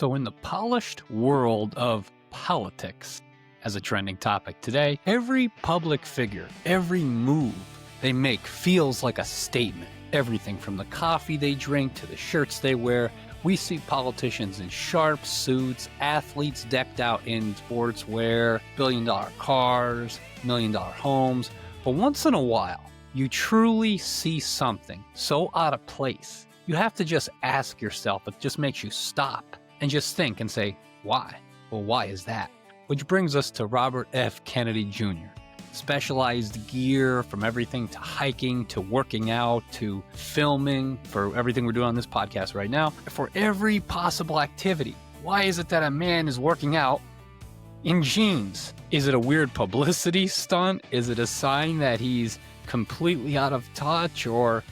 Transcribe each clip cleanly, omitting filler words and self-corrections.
So in the polished world of politics, as a trending topic today, every public figure, every move they make feels like a statement. Everything from the coffee they drink to the shirts they wear. We see politicians in sharp suits, athletes decked out in sportswear, billion-dollar cars, million-dollar homes. But once in a while, you truly see something so out of place. You have to just ask yourself, it just makes you stop and just think and say, why? Well, why is that? Which brings us to Robert F. Kennedy Jr. Specialized gear from everything to hiking, to working out, to filming, for everything we're doing on this podcast right now, for every possible activity. Why is it that a man is working out in jeans? Is it a weird publicity stunt? Is it a sign that he's completely out of touch? Or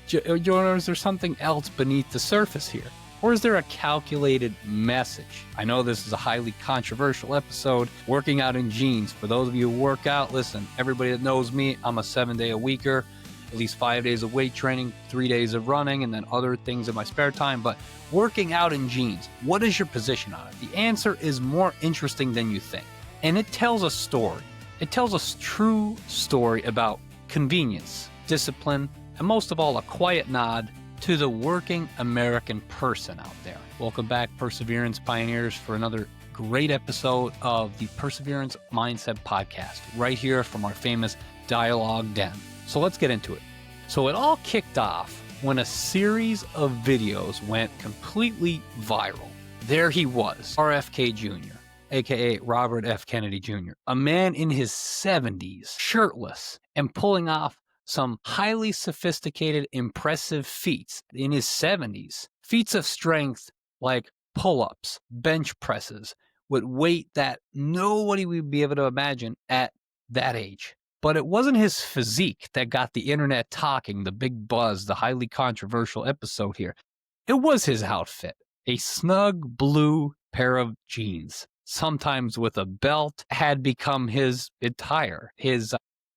is there something else beneath the surface here? Or is there a calculated message? I know this is a highly controversial episode, working out in jeans. For those of you who work out, listen, everybody that knows me, I'm a 7-day-a-weeker, at least 5 days of weight training, 3 days of running, and then other things in my spare time. But working out in jeans, what is your position on it? The answer is more interesting than you think. And it tells a story. It tells a true story about convenience, discipline, and most of all, a quiet nod to the working American person out there. Welcome back, Perseverance Pioneers, for another great episode of the Perseverance Mindset Podcast, right here from our famous Dialogue Den. So let's get into it. So it all kicked off when a series of videos went completely viral. There he was, RFK Jr., aka Robert F. Kennedy Jr., a man in his 70s, shirtless, and pulling off some highly sophisticated, impressive feats in his 70s. Feats of strength like pull-ups, bench presses, with weight that nobody would be able to imagine at that age. But it wasn't his physique that got the internet talking, the big buzz, the highly controversial episode here. It was his outfit, a snug blue pair of jeans, sometimes with a belt, had become his attire, his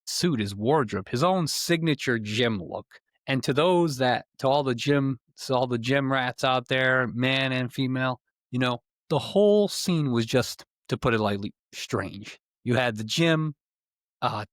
suit, his wardrobe, his own signature gym look. And to all the gym rats out there, man and female, the whole scene was just, to put it lightly, strange. You had the gym,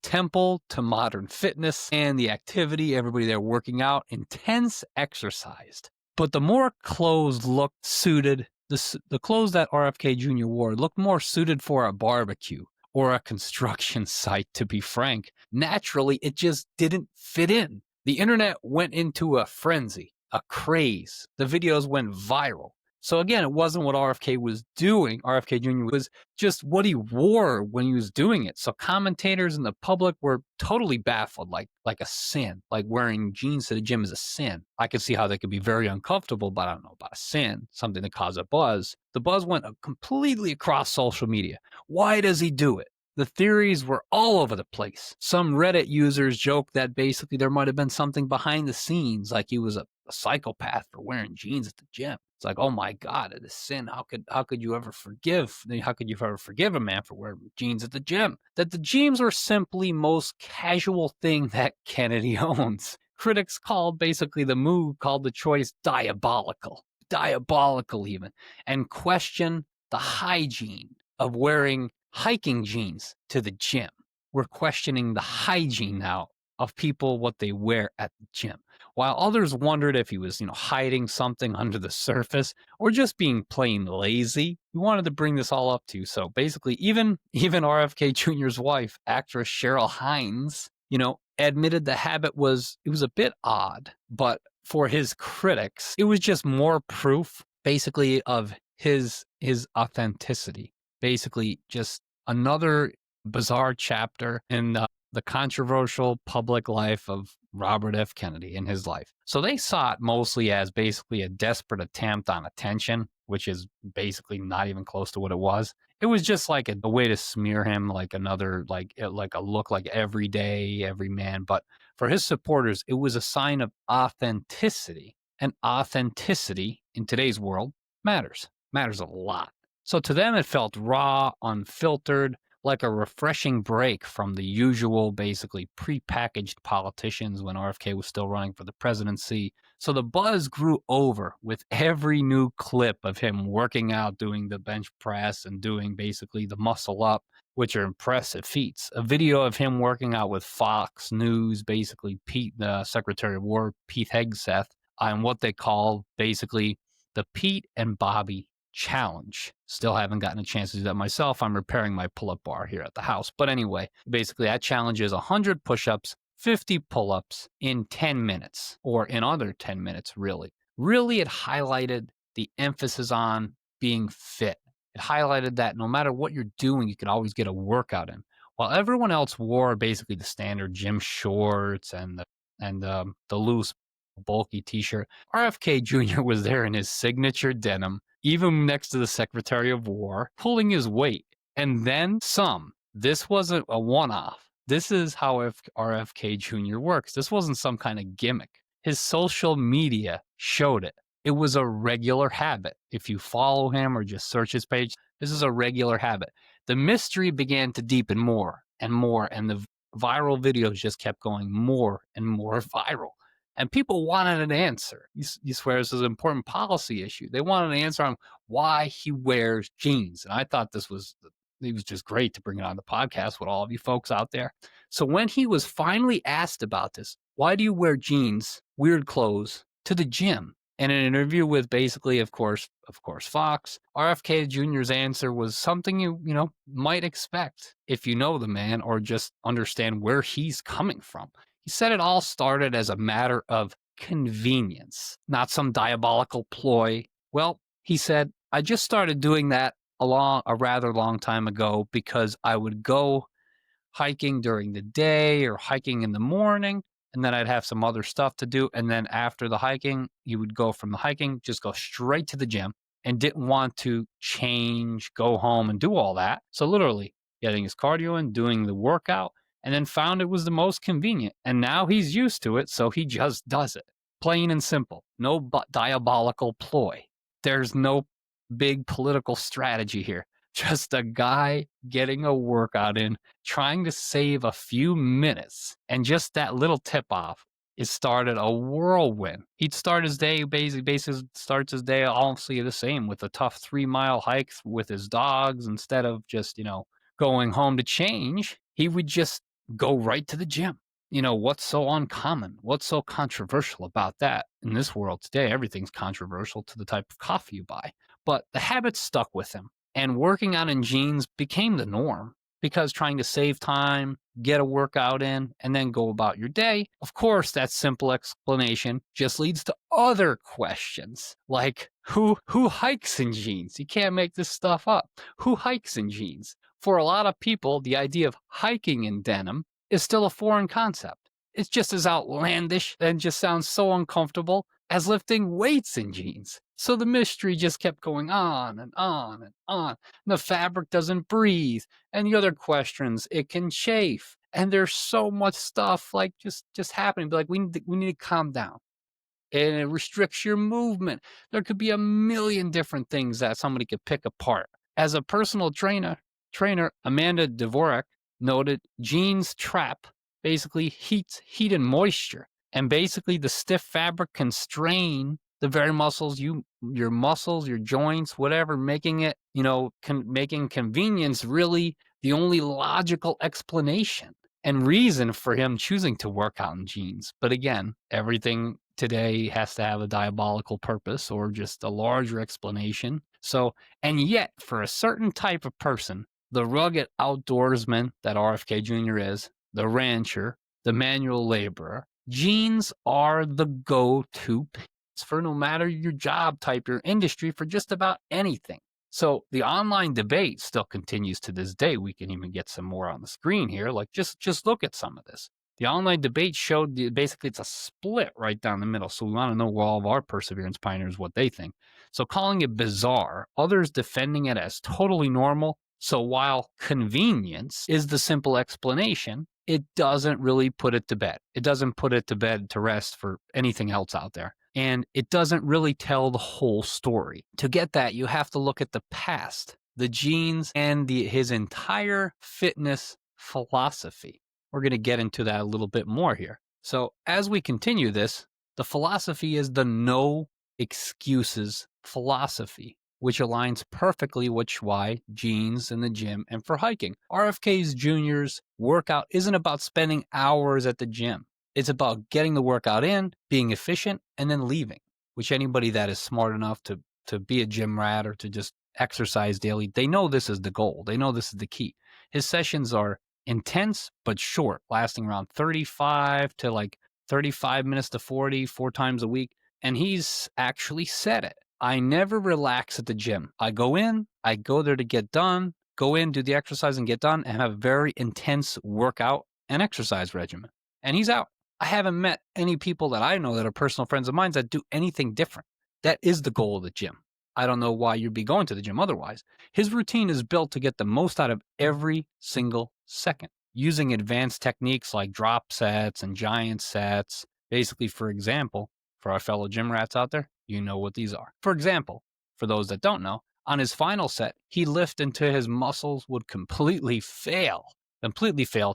temple to modern fitness, and the activity, everybody there working out, intense exercise. But the more clothes looked suited, the clothes that RFK Jr. wore looked more suited for a barbecue or a construction site, to be frank. Naturally, it just didn't fit in. The internet went into a frenzy, a craze. The videos went viral. So again, it wasn't what RFK was doing. RFK Jr. was just what he wore when he was doing it. So commentators and the public were totally baffled, like a sin. Like wearing jeans to the gym is a sin. I can see how they could be very uncomfortable, but I don't know about a sin, something that caused a buzz. The buzz went completely across social media. Why does he do it? The theories were all over the place. Some Reddit users joked that basically there might have been something behind the scenes, like he was a psychopath for wearing jeans at the gym. It's like, oh my God, it is sin. How could you ever forgive a man for wearing jeans at the gym? That the jeans were simply most casual thing that Kennedy owns. Critics called basically the move, called the choice diabolical even, and question the hygiene of wearing hiking jeans to the gym. We're questioning the hygiene now of people, what they wear at the gym. While others wondered if he was, hiding something under the surface or just being plain lazy, we wanted to bring this all up to you. So basically, even RFK Jr.'s wife, actress Cheryl Hines, admitted the habit was a bit odd, but for his critics, it was just more proof, basically, of his authenticity. Basically, just another bizarre chapter in the controversial public life of Robert F. Kennedy in his life. So they saw it mostly as basically a desperate attempt on attention, which is basically not even close to what it was. It was just like a way to smear him, like another, like a look like every day, every man. But for his supporters, it was a sign of authenticity. And authenticity in today's world matters a lot. So to them, it felt raw, unfiltered, like a refreshing break from the usual, basically prepackaged politicians when RFK was still running for the presidency. So the buzz grew over with every new clip of him working out, doing the bench press and doing basically the muscle up, which are impressive feats. A video of him working out with Fox News, basically Pete, the Secretary of War, Pete Hegseth, on what they call basically the Pete and Bobby challenge. Still haven't gotten a chance to do that myself. I'm repairing my pull-up bar here at the house. But anyway, basically that challenge is 100 push-ups, 50 pull-ups in 10 minutes, or in under 10 minutes, really. Really, it highlighted the emphasis on being fit. It highlighted that no matter what you're doing, you could always get a workout in. While everyone else wore basically the standard gym shorts and the loose, bulky t-shirt, RFK Jr. was there in his signature denim, even next to the Secretary of War, pulling his weight. And then some. This wasn't a one-off. This is how RFK Jr. works. This wasn't some kind of gimmick. His social media showed it. It was a regular habit. If you follow him or just search his page, this is a regular habit. The mystery began to deepen more, and the viral videos just kept going more and more viral. And people wanted an answer. He swears this is an important policy issue. They wanted an answer on why he wears jeans. And I thought it was just great to bring it on the podcast with all of you folks out there. So when he was finally asked about this, why do you wear jeans, weird clothes, to the gym? In an interview with basically, of course, Fox, RFK Jr.'s answer was something you might expect if you know the man or just understand where he's coming from. He said it all started as a matter of convenience, not some diabolical ploy. Well, he said, I just started doing that a rather long time ago because I would go hiking during the day or hiking in the morning, and then I'd have some other stuff to do. And then after the hiking, he would go from the hiking, just go straight to the gym and didn't want to change, go home and do all that. So literally getting his cardio in, doing the workout, and then found it was the most convenient. And now he's used to it, so he just does it. Plain and simple. No diabolical ploy. There's no big political strategy here. Just a guy getting a workout in, trying to save a few minutes. And just that little tip-off, it started a whirlwind. He'd start his day, basically starts his day honestly the same with a tough 3-mile hike with his dogs. Instead of just, going home to change, he would just go right to the gym. What's so uncommon? What's so controversial about that? In this world today, everything's controversial to the type of coffee you buy. But the habit stuck with him. And working out in jeans became the norm because trying to save time, get a workout in, and then go about your day. Of course, that simple explanation just leads to other questions like who hikes in jeans? You can't make this stuff up. Who hikes in jeans? For a lot of people, the idea of hiking in denim is still a foreign concept. It's just as outlandish and just sounds so uncomfortable as lifting weights in jeans. So the mystery just kept going on and on and on. The fabric doesn't breathe. And the other questions, it can chafe. And there's so much stuff like just happening. But like we need to calm down. And it restricts your movement. There could be a million different things that somebody could pick apart. As a personal trainer Amanda Dvorak noted, jeans trap basically heat and moisture. And basically the stiff fabric can strain the very muscles, your muscles, your joints, whatever, making it, making convenience really the only logical explanation and reason for him choosing to work out in jeans. But again, everything today has to have a diabolical purpose or just a larger explanation. So, and yet for a certain type of person, the rugged outdoorsman that RFK Jr. is, the rancher, the manual laborer, jeans are the go-to pants for no matter your job type, your industry, for just about anything. So the online debate still continues to this day. We can even get some more on the screen here. Like just look at some of this. The online debate showed basically it's a split right down the middle. So we want to know all of our perseverance pioneers what they think. So calling it bizarre, others defending it as totally normal. So while convenience is the simple explanation, it doesn't really put it to bed. It doesn't put it to bed to rest for anything else out there. And it doesn't really tell the whole story. To get that, you have to look at the past. the genes, and his entire fitness philosophy. We're going to get into that a little bit more here. So as we continue this, the philosophy is the no excuses philosophy, which aligns perfectly with why genes in the gym and for hiking. RFK Jr.'s workout isn't about spending hours at the gym. It's about getting the workout in, being efficient, and then leaving, which anybody that is smart enough to be a gym rat or to just exercise daily, they know this is the goal. They know this is the key. His sessions are intense but short, lasting around 35 to like 35 minutes to 40, 4 times a week. And he's actually said it. I never relax at the gym. I go there to get done, go in, do the exercise and get done, and have a very intense workout and exercise regimen. And he's out. I haven't met any people that I know that are personal friends of mine that do anything different. That is the goal of the gym. I don't know why you'd be going to the gym otherwise. His routine is built to get the most out of every single second, using advanced techniques like drop sets and giant sets. Basically, for example, for our fellow gym rats out there, you know what these are. For example, for those that don't know, on his final set, he lifted until his muscles would completely fail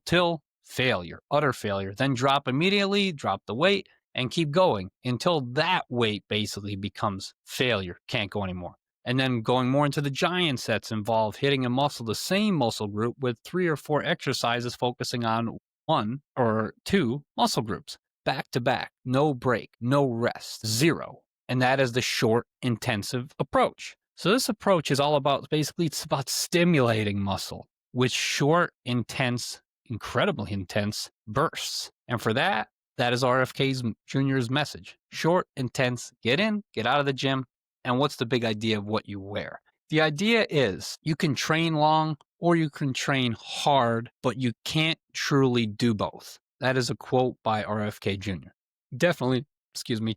till failure, utter failure, then drop immediately, drop the weight, and keep going until that weight basically becomes failure, can't go anymore. And then going more into the giant sets involve hitting a muscle, the same muscle group, with 3 or 4 exercises focusing on 1 or 2 muscle groups, back to back, no break, no rest, 0. And that is the short, intensive approach. So this approach is all about, basically, it's about stimulating muscle with short, intense, incredibly intense bursts. And for that is RFK Jr.'s message. Short, intense, get in, get out of the gym. And what's the big idea of what you wear? The idea is you can train long or you can train hard, but you can't truly do both. That is a quote by RFK Jr. Definitely,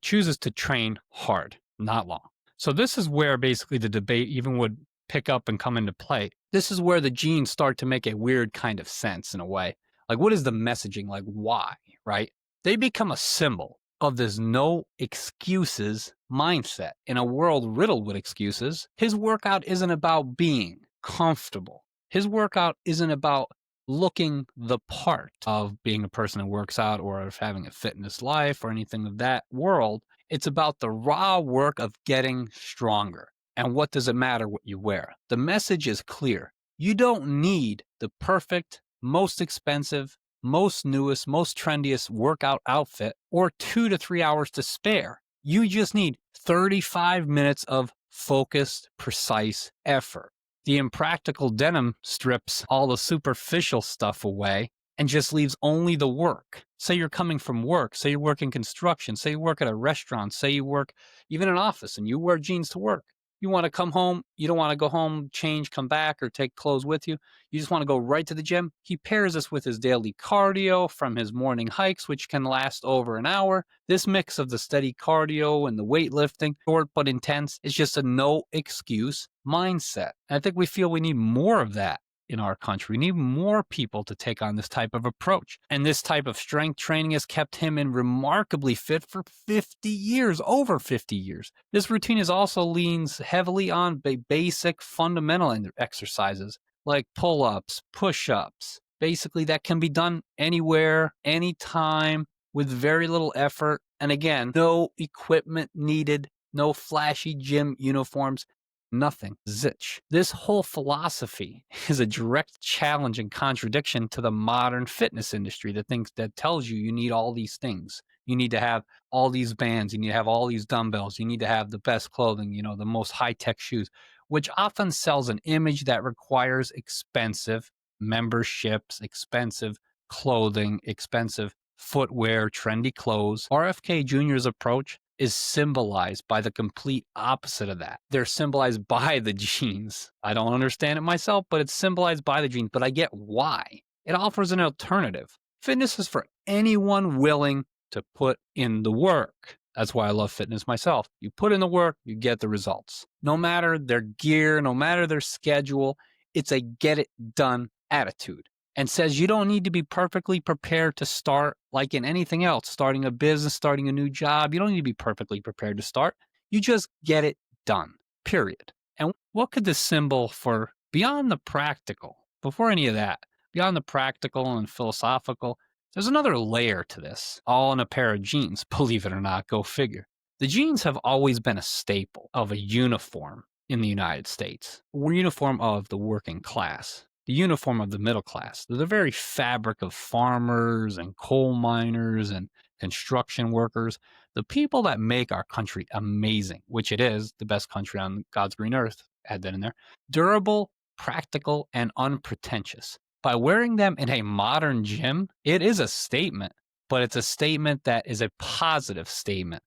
chooses to train hard, not long. So this is where basically the debate even would pick up and come into play. This is where the genes start to make a weird kind of sense in a way. Like, what is the messaging? Like, why, right? They become a symbol of this no excuses mindset. In a world riddled with excuses, his workout isn't about being comfortable. His workout isn't about looking the part of being a person who works out or of having a fitness life or anything of that world. It's about the raw work of getting stronger. And what does it matter what you wear? The message is clear. You don't need the perfect, most expensive, most newest, most trendiest workout outfit or 2 to 3 hours to spare. You just need 35 minutes of focused, precise effort. The impractical denim strips all the superficial stuff away and just leaves only the work. Say you're coming from work, say you work in construction, say you work at a restaurant, say you work even in an office and you wear jeans to work. You want to come home, you don't want to go home, change, come back, or take clothes with you. You just want to go right to the gym. He pairs this with his daily cardio from his morning hikes, which can last over an hour. This mix of the steady cardio and the weightlifting, short but intense, is just a no excuse mindset. And I think we feel we need more of that in our country. We need more people to take on this type of approach. And this type of strength training has kept him in remarkably fit for 50 years, over 50 years. This routine is also leans heavily on basic fundamental exercises like pull-ups, push-ups. Basically, that can be done anywhere, anytime, with very little effort. And again, no equipment needed, no flashy gym uniforms. Nothing. Zitch. This whole philosophy is a direct challenge and contradiction to the modern fitness industry that tells you need all these things. You need to have all these bands. You need to have all these dumbbells. You need to have the best clothing, the most high-tech shoes, which often sells an image that requires expensive memberships, expensive clothing, expensive footwear, trendy clothes. RFK Jr.'s approach is symbolized by the complete opposite of that. They're symbolized by the genes. I don't understand it myself, but it's symbolized by the genes, but I get why. It offers an alternative. Fitness is for anyone willing to put in the work. That's why I love fitness myself. You put in the work, you get the results. No matter their gear, no matter their schedule, it's a get it done attitude. And says you don't need to be perfectly prepared to start like in anything else, starting a business, starting a new job. You don't need to be perfectly prepared to start. You just get it done, period. And what could this symbol for beyond the practical, before any of that, beyond the practical and philosophical, there's another layer to this, all in a pair of jeans, believe it or not, go figure. The jeans have always been a staple of a uniform in the United States, a uniform of the working class, the uniform of the middle class. They're the very fabric of farmers and coal miners and construction workers, the people that make our country amazing, which it is, the best country on God's green earth, add that in there, durable, practical, and unpretentious. By wearing them in a modern gym, it is a statement, but it's a statement that is a positive statement,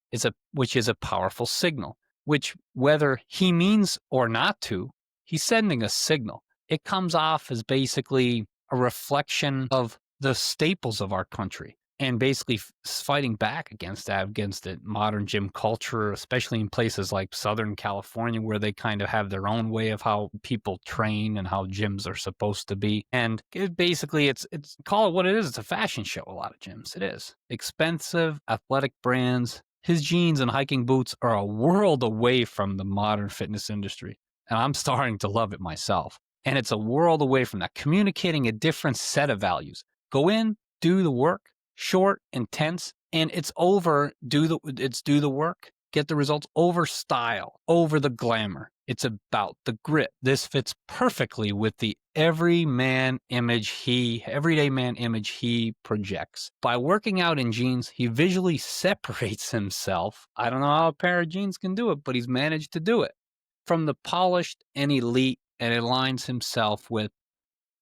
which is a powerful signal, which whether he means or not to, he's sending a signal. It comes off as basically a reflection of the staples of our country and basically fighting back against that, against the modern gym culture, especially in places like Southern California, where they kind of have their own way of how people train and how gyms are supposed to be. And basically, it's call it what it is. It's a fashion show, a lot of gyms. It is. Expensive athletic brands. His jeans and hiking boots are a world away from the modern fitness industry. And I'm starting to love it myself. And it's a world away from that, communicating a different set of values. Go in, do the work, short, intense, and it's over. Do the work, get the results, over style, over the glamour. It's about the grit. This fits perfectly with the everyday man image he projects. By working out in jeans, he visually separates himself. I don't know how a pair of jeans can do it, but he's managed to do it. From the polished and elite, and aligns himself with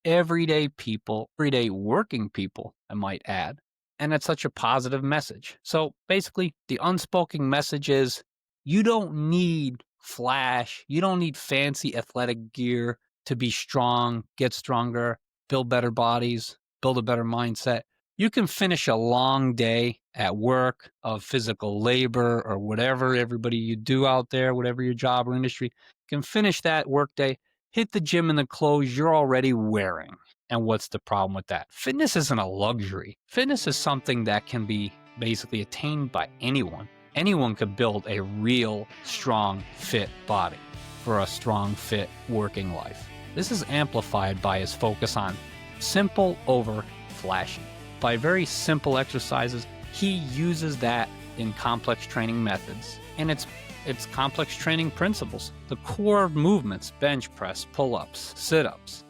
everyday people, everyday working people, I might add. And it's such a positive message. So basically, the unspoken message is you don't need flash, you don't need fancy athletic gear to be strong, get stronger, build better bodies, build a better mindset. You can finish a long day at work of physical labor or whatever everybody you do out there, whatever your job or industry, you can finish that work day, hit the gym in the clothes you're already wearing. And what's the problem with that? Fitness isn't a luxury. Fitness is something that can be basically attained by anyone. Anyone could build a real, strong, fit body for a strong, fit working life. This is amplified by his focus on simple over flashy. By very simple exercises, he uses that in complex training methods. And it's complex training principles. The core movements, bench press, pull-ups, sit-ups,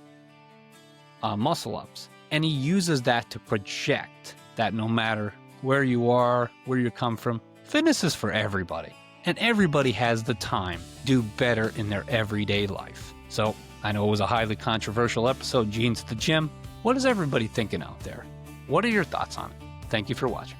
muscle-ups. And he uses that to project that no matter where you are, where you come from, fitness is for everybody. And everybody has the time to do better in their everyday life. So I know it was a highly controversial episode, Jeans at the Gym. What is everybody thinking out there? What are your thoughts on it? Thank you for watching.